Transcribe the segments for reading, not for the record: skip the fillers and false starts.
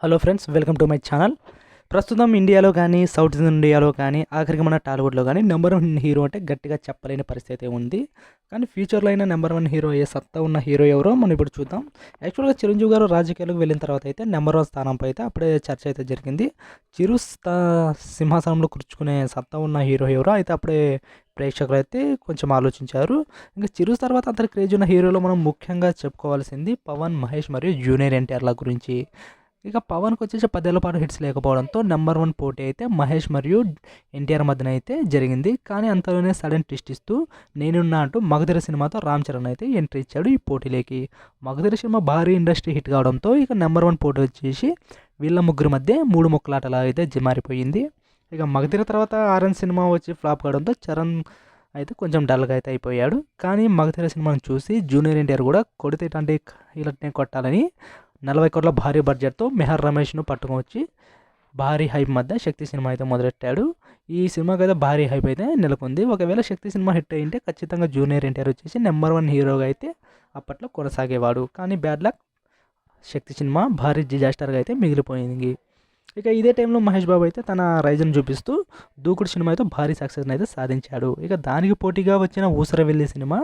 Hello friends, welcome to my channel. ప్రస్తుతం ఇండియాలో కానీ, సౌత్ ఇండియాలో కానీ, ఆఖరికి మన టాలీవుడ్లో కానీ నెంబర్ వన్ హీరో అంటే గట్టిగా చెప్పలేని పరిస్థితి ఉంది. కానీ ఫ్యూచర్లో అయినా నెంబర్ వన్ హీరో ఏ సత్తా ఉన్న హీరో ఎవరో మనం ఇప్పుడు చూద్దాం. యాక్చువల్గా చిరంజీవి గారు రాజకీయాలకు వెళ్ళిన తర్వాత అయితే నెంబర్ వన్ స్థానంపై అయితే అప్పుడే చర్చ అయితే జరిగింది. చిరు సింహాసనంలో కూర్చుకునే సత్తా ఉన్న హీరో ఎవరో అయితే అప్పుడే ప్రేక్షకులు అయితే కొంచెం ఆలోచించారు. ఇంకా చిరు తర్వాత అంత క్రేజ్ ఉన్న హీరోలో మనం ముఖ్యంగా చెప్పుకోవాల్సింది పవన్, మహేష్ మరియు జూనియర్ ఎన్టీఆర్ల గురించి. ఇక పవన్కి వచ్చేసి 10 ఏళ్ల పాటు హిట్స్ లేకపోవడంతో నెంబర్ వన్ పోటీ అయితే మహేష్ మరియు ఎన్టీఆర్ మధ్యన అయితే జరిగింది. కానీ అంతలోనే సడన్ ట్విస్ట్ ఇస్తూ నేనున్నా అంటూ మగధీర సినిమాతో రామ్ చరణ్ అయితే ఎంట్రీ ఇచ్చాడు ఈ పోటీలోకి. మగధీర సినిమా భారీ ఇండస్ట్రీ హిట్ కావడంతో ఇక నెంబర్ వన్ పోటీ వచ్చేసి వీళ్ళ ముగ్గురు మధ్య మూడు ముక్కలాటలా అయితే మారిపోయింది. ఇక మగధీర తర్వాత ఆర్ఎన్ సినిమా వచ్చి ఫ్లాప్ కావడంతో చరణ్ అయితే కొంచెం డల్గా అయితే అయిపోయాడు. కానీ మగధీర సినిమాను చూసి జూనియర్ ఎన్టీఆర్ కూడా కొడితే ఇలాంటి ఇలాంటినే కొట్టాలని 40 కోట్ల భారీ బడ్జెట్తో మెహర్ రమేష్ను పట్టుకొని వచ్చి భారీ హైప్ మధ్య శక్తి సినిమా అయితే మొదలెట్టాడు. ఈ సినిమాకి అయితే భారీ హైప్ అయితే నెలకొంది. ఒకవేళ శక్తి సినిమా హిట్ అయింటే ఖచ్చితంగా జూనియర్ ఎన్టీఆర్ వచ్చేసి నెంబర్ వన్ హీరోగా అయితే అప్పట్లో కొనసాగేవాడు. కానీ బ్యాడ్ లక్, శక్తి సినిమా భారీ డిజాస్టర్గా అయితే మిగిలిపోయింది. ఇక ఇదే టైంలో మహేష్ బాబు అయితే తన రైజ్ను చూపిస్తూ దూకుడు సినిమాతో భారీ సక్సెస్ని అయితే సాధించాడు. ఇక దానికి పోటీగా వచ్చిన ఊసరవెల్లి సినిమా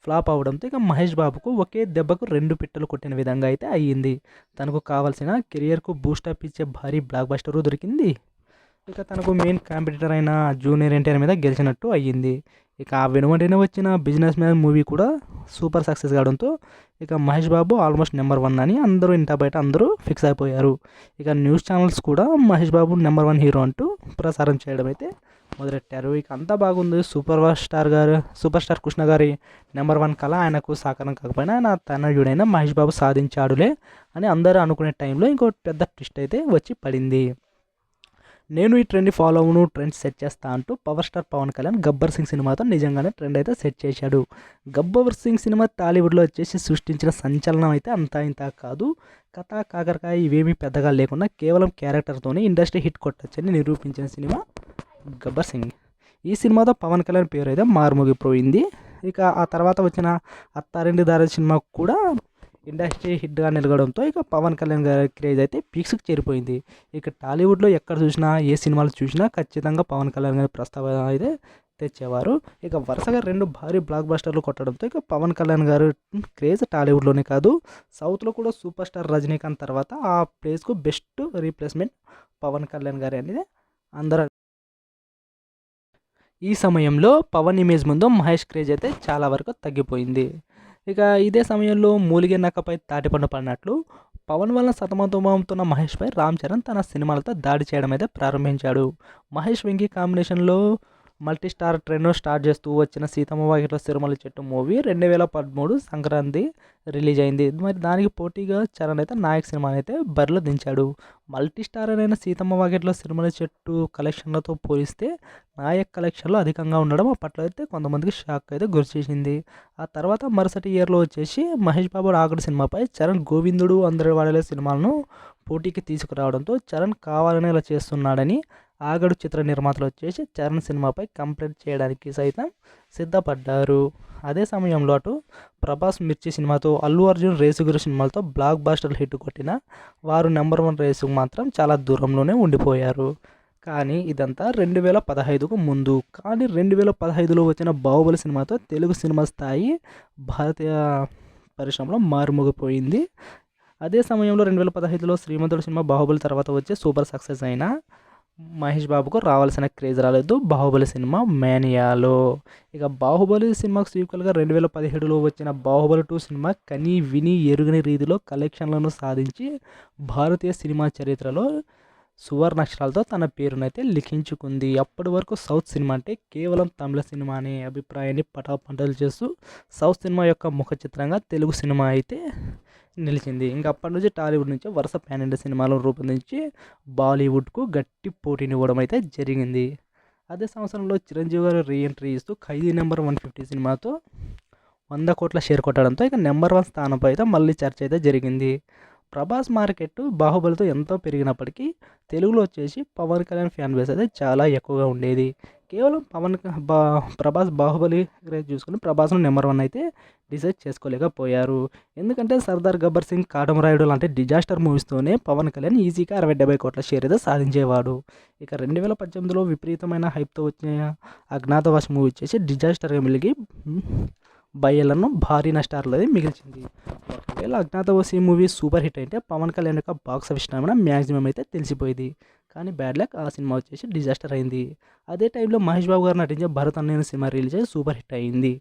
ఫ్లాప్ అవడంతో ఇక మహేష్ బాబుకు ఒకే దెబ్బకు 2 పిట్టలు కొట్టిన విధంగా అయితే అయ్యింది. తనకు కావాల్సిన కెరియర్కు బూస్టప్ ఇచ్చే భారీ బ్లాక్ బస్టరు దొరికింది. ఇక తనకు మెయిన్ కాంపిటీటర్ అయిన జూనియర్ ఎన్టీఆర్ మీద గెలిచినట్టు అయ్యింది. ఇక ఆ వెనువెంటనే వచ్చిన బిజినెస్ మ్యాన్ మూవీ కూడా సూపర్ సక్సెస్ కావడంతో ఇక Mahesh Babu almost number one అని అందరూ ఇంట బయట అందరూ ఫిక్స్ అయిపోయారు. ఇక న్యూస్ ఛానల్స్ కూడా Mahesh Babu number one hero అంటూ ప్రసారం చేయడం అయితే మొదలెట్టారు. ఇక అంతా బాగుంది. సూపర్ స్టార్ కృష్ణ గారి నెంబర్ వన్ కళ ఆయనకు సాకారం కాకపోయినా ఆయన తనయుడైన మహేష్ బాబు సాధించాడులే అని అందరూ అనుకునే టైంలో ఇంకో పెద్ద ట్విస్ట్ అయితే వచ్చి పడింది. నేను ఈ ట్రెండ్ని ఫాలో అవును, ట్రెండ్ సెట్ చేస్తా అంటూ పవర్ స్టార్ పవన్ కళ్యాణ్ గబ్బర్ సింగ్ సినిమాతో నిజంగానే ట్రెండ్ అయితే సెట్ చేశాడు. గబ్బర్ సింగ్ సినిమా టాలీవుడ్లో వచ్చేసి సృష్టించిన సంచలనం అయితే అంతా ఇంత కాదు. కథ కాకరకాయ ఇవేమీ పెద్దగా లేకుండా కేవలం క్యారెక్టర్తోనే ఇండస్ట్రీ హిట్ కొట్టచ్చని నిరూపించిన సినిమా గబ్బర్ సింగ్. ఈ సినిమాతో పవన్ కళ్యాణ్ పేరు అయితే మారుమోగిపోయింది. ఇక ఆ తర్వాత వచ్చిన అత్తారింటి దారి సినిమా కూడా ఇండస్ట్రీ హిట్గా నిలగడంతో ఇక పవన్ కళ్యాణ్ గారి క్రేజ్ అయితే పీక్స్కి చేరిపోయింది. ఇక టాలీవుడ్లో ఎక్కడ చూసినా, ఏ సినిమాలు చూసినా ఖచ్చితంగా పవన్ కళ్యాణ్ గారి ప్రస్తావన అయితే తెచ్చేవారు. ఇక వరుసగా 2 భారీ బ్లాక్ బస్టర్లు కొట్టడంతో ఇక పవన్ కళ్యాణ్ గారు క్రేజ్ టాలీవుడ్లోనే కాదు సౌత్లో కూడా సూపర్ స్టార్ రజనీకాంత్ తర్వాత ఆ ప్లేస్కు బెస్ట్ రీప్లేస్మెంట్ పవన్ కళ్యాణ్ గారి అనేది అందరూ. ఈ సమయంలో పవన్ ఇమేజ్ ముందు మహేష్ క్రేజ్ అయితే చాలా వరకు తగ్గిపోయింది. ఇక ఇదే సమయంలో మూలిగే నక్కపై తాటిపండు పడినట్లు పవన్ వల్ల సతమతమవుతున్న మహేష్పై రామ్ చరణ్ తన సినిమాలతో దాడి చేయడం అయితే ప్రారంభించాడు. మహేష్ వెంకీ కాంబినేషన్లో మల్టీ స్టార్ ట్రెండ్ను స్టార్ట్ చేస్తూ వచ్చిన సీతమ్మ వాకిట్లో సిరిమల్లె చెట్టు మూవీ 2013 సంక్రాంతి రిలీజ్ అయింది. మరి దానికి పోటీగా చరణ్ అయితే నాయక్ సినిమాని అయితే బరిలో దించాడు. మల్టీ స్టార్ అయిన సీతమ్మ వాకిట్లో సిరిమల్లె చెట్టు కలెక్షన్లతో పోలిస్తే నాయక్ కలెక్షన్లో అధికంగా ఉండడం అప్పట్లో అయితే కొంతమందికి షాక్ అయితే గురిచేసింది. ఆ తర్వాత మరుసటి ఇయర్లో వచ్చేసి మహేష్ బాబు ఆగడు సినిమాపై చరణ్ గోవిందుడు, అందరి వాడలే సినిమాలను పోటీకి తీసుకురావడంతో చరణ్ కావాలని ఇలా చేస్తున్నాడని ఆగడు చిత్ర నిర్మాతలు వచ్చేసి చరణ్ సినిమాపై కంప్లైంట్ చేయడానికి సైతం సిద్ధపడ్డారు. అదే సమయంలో అటు ప్రభాస్ మిర్చి సినిమాతో, అల్లు అర్జున్ రేసుగురు సినిమాలతో బ్లాక్ బాస్టర్ హిట్ కొట్టిన వారు నెంబర్ వన్ రేసుకు మాత్రం చాలా దూరంలోనే ఉండిపోయారు. కానీ ఇదంతా 2015కు ముందు. కానీ 2015లో వచ్చిన బాహుబలి సినిమాతో తెలుగు సినిమా స్థాయి భారతీయ పరిశ్రమలో మారుమోగిపోయింది. అదే సమయంలో 2015లో శ్రీమంతుడు సినిమా బాహుబలి తర్వాత వచ్చే సూపర్ సక్సెస్ అయిన మహేష్ బాబుకు రావాల్సిన క్రేజ్ రాలేదు బాహుబలి సినిమా మేనియాలో. ఇక బాహుబలి సినిమాకు సీక్వెల్గా 2017లో వచ్చిన బాహుబలి 2 సినిమా కని విని ఎరుగని రీతిలో కలెక్షన్లను సాధించి భారతీయ సినిమా చరిత్రలో సువర్ణాక్షరాలతో తన పేరునైతే లిఖించుకుంది. అప్పటి వరకు సౌత్ సినిమా అంటే కేవలం తమిళ సినిమా అనే అభిప్రాయాన్ని పటాపంటలు చేస్తూ సౌత్ సినిమా యొక్క ముఖ చిత్రంగా తెలుగు సినిమా అయితే నిలిచింది. ఇంకా అప్పటి నుంచి టాలీవుడ్ నుంచి వరుస పాన్ ఇండియా సినిమాలను రూపొందించి బాలీవుడ్కు గట్టి పోటీనివ్వడం అయితే జరిగింది. అదే సంవత్సరంలో చిరంజీవి గారు రీఎంట్రీ ఇస్తూ ఖైదీ నెంబర్ 150 సినిమాతో 100 కోట్ల షేర్ కొట్టడంతో ఇక నెంబర్ వన్ స్థానంపై అయితే మళ్ళీ చర్చ అయితే జరిగింది. ప్రభాస్ మార్కెట్ బాహుబలితో ఎంతో పెరిగినప్పటికీ తెలుగులో వచ్చేసి పవన్ కళ్యాణ్ ఫ్యాన్ బేస్ అయితే చాలా ఎక్కువగా ఉండేది. కేవలం ప్రభాస్ బాహుబలి రేంజ్ చూసుకుని ప్రభాస్ను నెంబర్ 1 అయితే డిసైడ్ చేసుకోలేకపోయారు. ఎందుకంటే సర్దార్ గబ్బర్ సింగ్, కాటమరాయుడు లాంటి డిజాస్టర్ మూవీస్తోనే పవన్ కళ్యాణ్ ఈజీగా 60-70 కోట్ల షేర్ అయితే సాధించేవాడు. ఇక 2018లో విపరీతమైన హైప్తో వచ్చిన అజ్ఞాతవాసి మూవీ వచ్చేసి డిజాస్టర్గా మిలిగి బయ్యలను భారీ నష్టాలు అయితే మిగిల్చింది. ఒకవేళ అజ్ఞాతవాసి మూవీ సూపర్ హిట్ అయితే పవన్ కళ్యాణ్ యొక్క బాక్స్ ఆఫీస్ స్టామినా మ్యాక్సిమం అయితే తెలిసిపోయింది. కానీ బ్యాడ్ లక్ ఆ సినిమా వచ్చేసి డిజాస్టర్ అయింది. అదే టైంలో మహేష్ బాబు గారు నటించే భరత్ అన్నయ్య సినిమా రిలీజ్ అయ్యి సూపర్ హిట్ అయింది.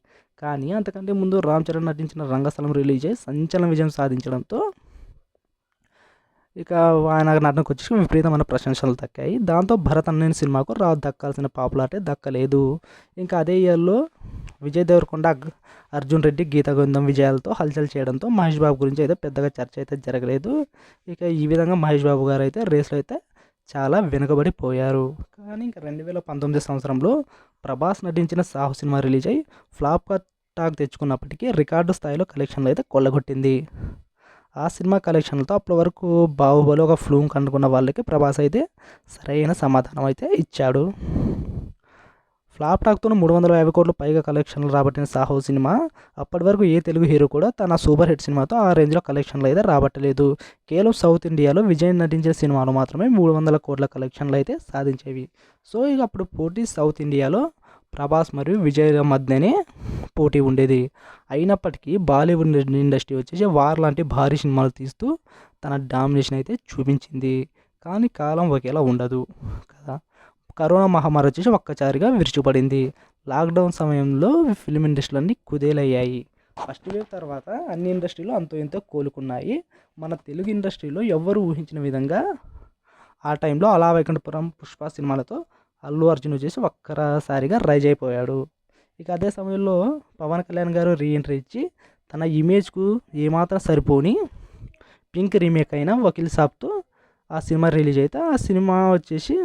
కానీ అంతకంటే ముందు రామ్ చరణ్ నటించిన రంగస్థలం రిలీజ్ అయ్యి సంచలన విజయం సాధించడంతో ఇక ఆయన నటనకు వచ్చేసి విపరీతమైన ప్రశంసలు దక్కాయి. దాంతో భరత్ అన్నయ్య సినిమాకు దక్కాల్సిన పాపులారిటీ దక్కలేదు. ఇంకా అదే ఇయర్లో విజయ్ దేవరకొండ, అర్జున్ రెడ్డి, గీతా గోవిందం విజయాలతో హల్చల్ చేయడంతో మహేష్ బాబు గురించి అయితే పెద్దగా చర్చ అయితే జరగలేదు. ఇక ఈ విధంగా మహేష్ బాబు గారు అయితే రేస్లో అయితే చాలా వెనుకబడిపోయారు. కానీ ఇంకా 2019 సంవత్సరంలో ప్రభాస్ నటించిన సాహు సినిమా రిలీజ్ అయ్యి ఫ్లాప్ టాక్ తెచ్చుకున్నప్పటికీ రికార్డు స్థాయిలో కలెక్షన్లు అయితే కొల్లగొట్టింది. ఆ సినిమా కలెక్షన్లతో అప్పటి వరకు బాహుబలి ఒక ఫ్లూమ్ అనుకున్న వాళ్ళకి ప్రభాస్ అయితే సరైన సమాధానం అయితే ఇచ్చాడు. ఫ్లాప్ టాక్తో 350 కోట్ల పైగా కలెక్షన్లు రాబట్టిన సాహో సినిమా అప్పటి వరకు ఏ తెలుగు హీరో కూడా తన సూపర్ హిట్ సినిమాతో ఆ రేంజ్లో కలెక్షన్లు అయితే రాబట్టలేదు. కేవలం సౌత్ ఇండియాలో విజయ్ నటించిన సినిమాలు మాత్రమే 300 కోట్ల కలెక్షన్లు అయితే సాధించేవి. సో ఇక అప్పుడు పోటీ సౌత్ ఇండియాలో ప్రభాస్ మరియు విజయ్ మధ్యనే పోటీ ఉండేది. అయినప్పటికీ బాలీవుడ్ ఇండస్ట్రీ వచ్చేసి వార్ లాంటి భారీ సినిమాలు తీస్తూ తన డామినేషన్ అయితే చూపించింది. కానీ కాలం ఒకేలా ఉండదు కదా. కరోనా మహమ్మారి వచ్చేసి ఒక్కసారిగా విరుచుపడింది. లాక్డౌన్ సమయంలో ఫిలిం ఇండస్ట్రీలన్నీ కుదేలయ్యాయి. ఫస్ట్ వేవ్ తర్వాత అన్ని ఇండస్ట్రీలు అంతో ఎంతో కోలుకున్నాయి. మన తెలుగు ఇండస్ట్రీలో ఎవ్వరూ ఊహించిన విధంగా ఆ టైంలో అలా వైకుంఠపురం, పుష్ప సినిమాలతో అల్లు అర్జున్ వచ్చేసి ఒక్కసారిగా రైజ్ అయిపోయాడు. ఇక అదే సమయంలో పవన్ కళ్యాణ్ గారు రీఎంట్రీ ఇచ్చి తన ఇమేజ్కు ఏమాత్రం సరిపోని పింక్ రీమేక్ అయిన వకీల్ సాబ్తో ఆ సినిమా రిలీజ్ అయితే ఆ సినిమా వచ్చేసి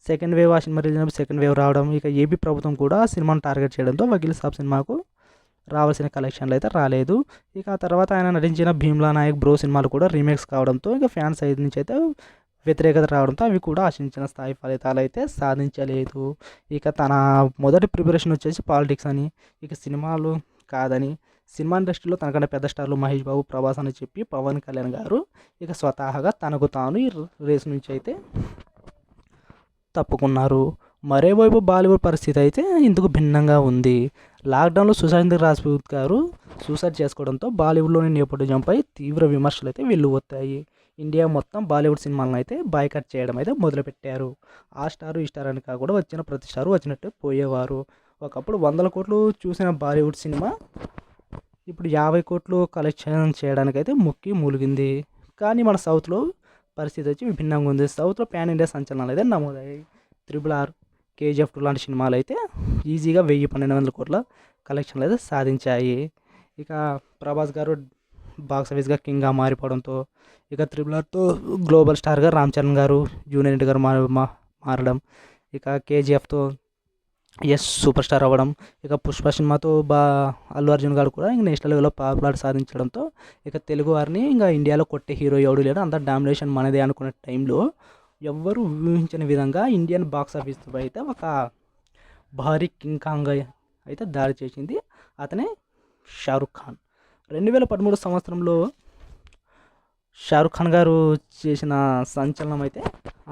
సెకండ్ వేవ్, ఆ సినిమా రిలీజ్ అయినప్పుడు సెకండ్ వేవ్ రావడం, ఇక ఏపీ ప్రభుత్వం కూడా ఆ సినిమాను టార్గెట్ చేయడంతో వకీల్ సాబ్ సినిమాకు రావాల్సిన కలెక్షన్లు అయితే రాలేదు. ఇక ఆ తర్వాత ఆయన నటించిన భీమ్లా నాయక్, బ్రో సినిమాలు కూడా రీమేక్స్ కావడంతో ఇక ఫ్యాన్స్ సైడ్ నుంచి అయితే వ్యతిరేకత రావడంతో అవి కూడా ఆశించిన స్థాయి ఫలితాలు అయితే సాధించలేదు. ఇక తన మొదటి ప్రిపరేషన్ వచ్చేసి పాలిటిక్స్ అని, ఇక సినిమాలు కాదని, సినిమా ఇండస్ట్రీలో తనకంటే పెద్ద స్టార్లు మహేష్ బాబు, ప్రభాస్ అని చెప్పి పవన్ కళ్యాణ్ గారు ఇక స్వతహాగా తనకు తాను ఈ రేస్ నుంచి అయితే తప్పుకున్నారు. మరోవైపు బాలీవుడ్ పరిస్థితి అయితే ఇందుకు భిన్నంగా ఉంది. లాక్డౌన్లో సుశాంత్ రాజ్పూత్ గారు సూసైడ్ చేసుకోవడంతో బాలీవుడ్లోని నేపథ్యంపై తీవ్ర విమర్శలు అయితే వెల్లువెత్తాయి. ఇండియా మొత్తం బాలీవుడ్ సినిమాలను అయితే బాయ్కట్ చేయడం అయితే మొదలుపెట్టారు. ఆ స్టారు ఈ స్టార్ అని కాకుండా వచ్చిన ప్రతి స్టారు వచ్చినట్టు పోయేవారు. ఒకప్పుడు 100 కోట్లు చూసిన బాలీవుడ్ సినిమా ఇప్పుడు 50 కోట్లు కలెక్షన్ చేయడానికైతే ముక్కి మూలిగింది. కానీ మన సౌత్లో పరిస్థితి వచ్చి విభిన్నంగా ఉంది. సౌత్లో ప్యాన్ ఇండియా సంచలనాలు అయితే నమోదయ్యాయి. RRR, KGF 2 లాంటి సినిమాలు అయితే ఈజీగా 1000-1200 కోట్ల కలెక్షన్లు అయితే సాధించాయి. ఇక ప్రభాస్ గారు బాక్స్ ఆఫీస్గా కింగ్గా మారిపోవడంతో ఇక RRRతో గ్లోబల్ స్టార్గా రామ్ చరణ్ గారు, జూనియర్ ఎన్టీఆర్ గారు మారడం, ఇక KGFతో సూపర్ స్టార్ అవ్వడం, ఇక పుష్ప సినిమాతో అల్లు అర్జున్ గారు కూడా ఇంక నేషనల్ లెవెల్లో పాపులారిటీ సాధించడంతో ఇక తెలుగు వారిని ఇంకా ఇండియాలో కొట్టే హీరో ఎవడు లేడు, అంత డామినేషన్ మనదే అనుకునే టైంలో ఎవ్వరూ ఊహించిన విధంగా ఇండియన్ బాక్స్ ఆఫీస్ అయితే ఒక భారీ కింగ్ కాంగ్ అయితే దాడి చేసింది. అతనే షారుఖ్ ఖాన్. 2013 సంవత్సరంలో షారుఖ్ ఖాన్ గారు చేసిన సంచలనం అయితే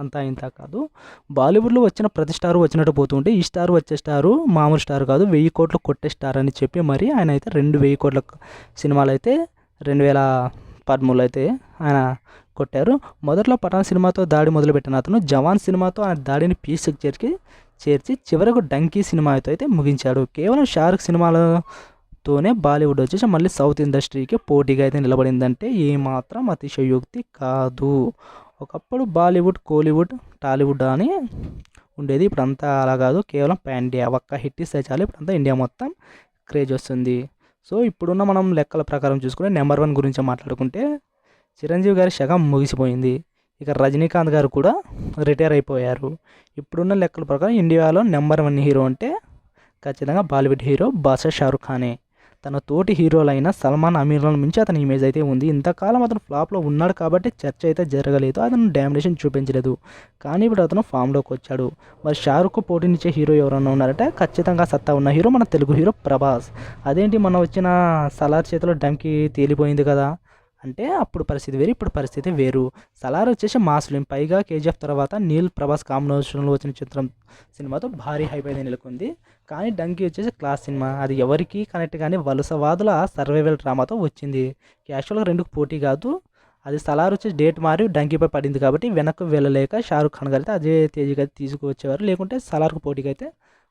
అంతా ఇంత కాదు. బాలీవుడ్లో వచ్చిన ప్రతి స్టారు వచ్చినట్టు పోతుంటే ఈ స్టార్ వచ్చే స్టారు మామూలు స్టార్ కాదు, 1000 కోట్లు కొట్టే స్టార్ అని చెప్పి మరి ఆయన అయితే 2000 కోట్ల సినిమాలు అయితే 2013లో అయితే ఆయన కొట్టారు. మొదట్లో పఠాన్ సినిమాతో దాడి మొదలుపెట్టిన అతను జవాన్ సినిమాతో ఆయన దాడిని పీస్కి చేర్చి చివరకు డంకీ సినిమాతో అయితే ముగించాడు. కేవలం షారుఖ్ సినిమాలతోనే బాలీవుడ్ వచ్చేసి మళ్ళీ సౌత్ ఇండస్ట్రీకి పోటీగా అయితే నిలబడిందంటే ఏమాత్రం అతిశయోక్తి కాదు. ఒకప్పుడు బాలీవుడ్, కోలీవుడ్, టాలీవుడ్ అని ఉండేది. ఇప్పుడు అంతా అలా కాదు. కేవలం పాన్ ఇండియా ఒక్క హిట్ ఇస్తే చాలు ఇప్పుడంతా ఇండియా మొత్తం క్రేజ్ వస్తుంది. సో ఇప్పుడున్న మనం లెక్కల ప్రకారం చూసుకుని నెంబర్ 1 గురించి మాట్లాడుకుంటే చిరంజీవి గారి శకం ముగిసిపోయింది. ఇక రజనీకాంత్ గారు కూడా రిటైర్ అయిపోయారు. ఇప్పుడున్న లెక్కల ప్రకారం ఇండియాలో నెంబర్ 1 హీరో అంటే ఖచ్చితంగా బాలీవుడ్ హీరో బాద్షా షారుఖ్ ఖానే. తన తోటి హీరోలైన సల్మాన్ అమీర్లను మించి అతని ఇమేజ్ అయితే ఉంది. ఇంతకాలం అతను ఫ్లాప్లో ఉన్నాడు కాబట్టి చర్చ అయితే జరగలేదు, అతను డామినేషన్ చూపించలేదు. కానీ ఇప్పుడు అతను ఫామ్లోకి వచ్చాడు. మరి షారుఖ్కు పోటీనిచ్చే హీరో ఎవరన్నా ఉన్నారంటే ఖచ్చితంగా సత్తా ఉన్న హీరో మన తెలుగు హీరో ప్రభాస్. అదేంటి మొన్న వచ్చిన సలార్ చేతిలో డంకి తేలిపోయింది కదా అంటే అప్పుడు పరిస్థితి వేరు, ఇప్పుడు పరిస్థితి వేరు. సలార్ వచ్చేసి మాస్ ఫిలిం, పైగా కేజీఎఫ్ తర్వాత నీల్ ప్రభాస్ కాంబినేషన్లో వచ్చిన సినిమాతో భారీ హైప్ అయితే నెలకొంది. కానీ డంకీ వచ్చేసి క్లాస్ సినిమా, అది ఎవరికి కనెక్ట్ కానీ వలసవాదుల సర్వైవల్ డ్రామాతో వచ్చింది. యాక్చువల్గా రెండుకు పోటీ కాదు, అది సలార్ వచ్చేసి డేట్ మారి డంకీపై పడింది కాబట్టి వెనక్కి వెళ్ళలేక షారుఖ్ ఖాన్ గారు అయితే అజయ్ తేజ్ గారు తీసుకువచ్చేవారు, లేకుంటే సలార్కు పోటీకి అయితే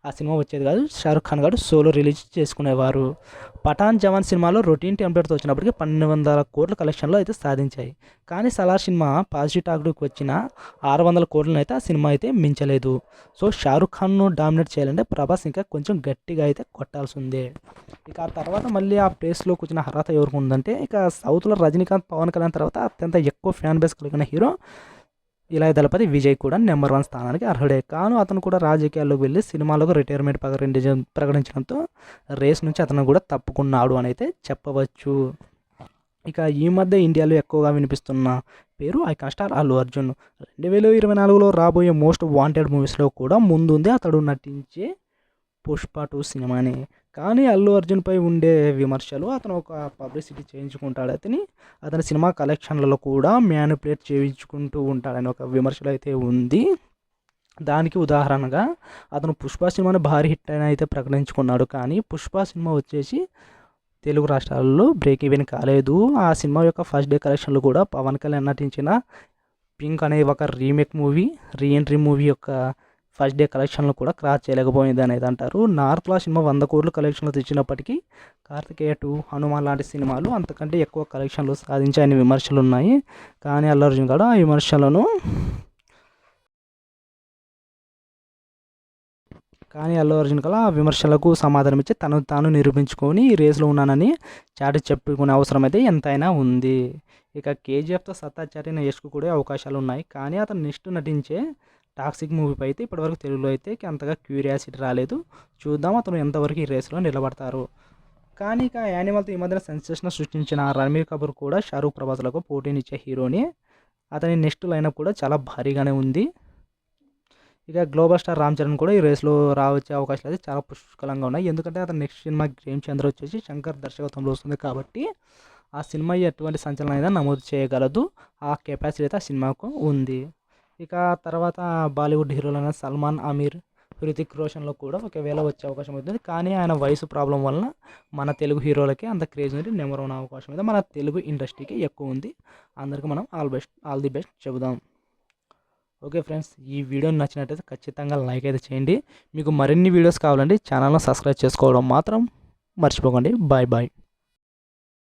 ఆ సినిమా వచ్చేది కాదు. షారుఖ్ ఖాన్ గారు సోలో రిలీజ్ చేసుకునేవారు. పఠాన్ జవాన్ సినిమాలో రొటీన్ టెంప్లెట్తో వచ్చినప్పటికీ 1200 కోట్ల కలెక్షన్లో అయితే సాధించాయి. కానీ సలార్ సినిమా పాజిటివ్ టాక్కి వచ్చిన 600 కోట్లను అయితే ఆ సినిమా అయితే మించలేదు. సో షారుఖ్ ఖాన్ను డామినేట్ చేయాలంటే ప్రభాస్ ఇంకా కొంచెం గట్టిగా అయితే కొట్టాల్సి ఉంది. ఇక ఆ తర్వాత మళ్ళీ ఆ ప్లేస్లో కూర్చున్న అర్హత ఎవరికి ఉందంటే ఇక సౌత్లో రజనీకాంత్, పవన్ కళ్యాణ్ తర్వాత అత్యంత ఎక్కువ ఫ్యాన్ బేస్ కలిగిన హీరో ఇళయ దళపతి విజయ్ కూడా నెంబర్ 1 స్థానానికి అర్హుడే. కాను అతను కూడా రాజకీయాల్లోకి వెళ్ళి సినిమాలకు రిటైర్మెంట్ ప్రకటించడంతో రేస్ నుంచి అతను కూడా తప్పుకున్నాడు అని అయితే చెప్పవచ్చు. ఇక ఈ మధ్య ఇండియాలో ఎక్కువగా వినిపిస్తున్న పేరు ఐకాన్ స్టార్ అల్లు అర్జున్. 2024లో రాబోయే మోస్ట్ వాంటెడ్ మూవీస్లో కూడా ముందుంది అతడు నటించే పుష్ప 2 సినిమాని. కానీ అల్లు అర్జున్పై ఉండే విమర్శలు అతను ఒక పబ్లిసిటీ చేయించుకుంటాడు, అతని సినిమా కలెక్షన్లలో కూడా మ్యానిపులేట్ చేయించుకుంటూ ఉంటాడని ఒక విమర్శలు అయితే ఉంది. దానికి ఉదాహరణగా అతను పుష్ప సినిమాని భారీ హిట్ అయినా అయితే ప్రకటించుకున్నాడు. కానీ పుష్ప సినిమా వచ్చేసి తెలుగు రాష్ట్రాల్లో బ్రేక్ ఈవెన్ కాలేదు. ఆ సినిమా యొక్క ఫస్ట్ డే కలెక్షన్లు కూడా పవన్ కళ్యాణ్ నటించిన పింక్ అనే ఒక రీమేక్ మూవీ, రీఎంట్రీ మూవీ యొక్క ఫస్ట్ డే కలెక్షన్లు కూడా క్రాస్ చేయలేకపోయింది అనేది అంటారు. నార్త్లో సినిమా 100 కోట్ల కలెక్షన్లు తెచ్చినప్పటికీ కార్తికేయ 2, హనుమాన్ లాంటి సినిమాలు అంతకంటే ఎక్కువ కలెక్షన్లు సాధించాయని విమర్శలు ఉన్నాయి. కానీ అల్లు అర్జున్ కూడా ఆ విమర్శలను విమర్శలకు సమాధానం ఇచ్చి తను తాను నిరూపించుకొని ఈ రేసులో ఉన్నానని చాటి చెప్పుకునే అవసరం అయితే ఎంతైనా ఉంది. ఇక కేజీఎఫ్తో సత్తా చాటిన యష్కు కూడా అవకాశాలు ఉన్నాయి. కానీ అతను నెక్స్ట్ నటించే టాక్సిక్ మూవీపై అయితే ఇప్పటివరకు తెలుగులో అయితే అంతగా క్యూరియాసిటీ రాలేదు. చూద్దాం అతను ఎంతవరకు ఈ రేసులో నిలబడతారు. కానీ ఇక యానిమల్తో ఈ మధ్యన సెన్సేషన్ సృష్టించిన రణబీర్ కపూర్ కూడా షారూఖ్ ప్రభాస్లకు పోటీనిచ్చే హీరోని. అతని నెక్స్ట్ లైనప్ కూడా చాలా భారీగానే ఉంది. ఇక గ్లోబల్ స్టార్ రామ్ చరణ్ కూడా ఈ రేస్లో రావచ్చే అవకాశాలు అయితే చాలా పుష్కలంగా ఉన్నాయి. ఎందుకంటే అతని నెక్స్ట్ సినిమా గేమ్ చంద్ర వచ్చేసి శంకర్ దర్శకత్వంలో వస్తుంది కాబట్టి ఆ సినిమా ఎటువంటి సంచలనం అయినా నమోదు చేయగలదు, ఆ కెపాసిటీ అయితే ఆ సినిమాకు ఉంది. ఇక తర్వాత బాలీవుడ్ హీరోలైన సల్మాన్, అమీర్, హృతిక్ రోషన్లో కూడా ఒకవేళ వచ్చే అవకాశం అవుతుంది. కానీ ఆయన వయసు ప్రాబ్లం వలన మన తెలుగు హీరోలకి అంత క్రేజ్ ఉంది, నెంబర్ 1 అవకాశం అయితే మన తెలుగు ఇండస్ట్రీకి ఎక్కువ ఉంది. అందరికీ మనం ఆల్ ది బెస్ట్ చెబుదాం. ఓకే ఫ్రెండ్స్, ఈ వీడియో నచ్చినట్టయితే ఖచ్చితంగా లైక్ అయితే చేయండి. మీకు మరిన్ని వీడియోస్ కావాలంటే ఛానల్ను సబ్స్క్రైబ్ చేసుకోవడం మాత్రం మర్చిపోకండి. Bye bye.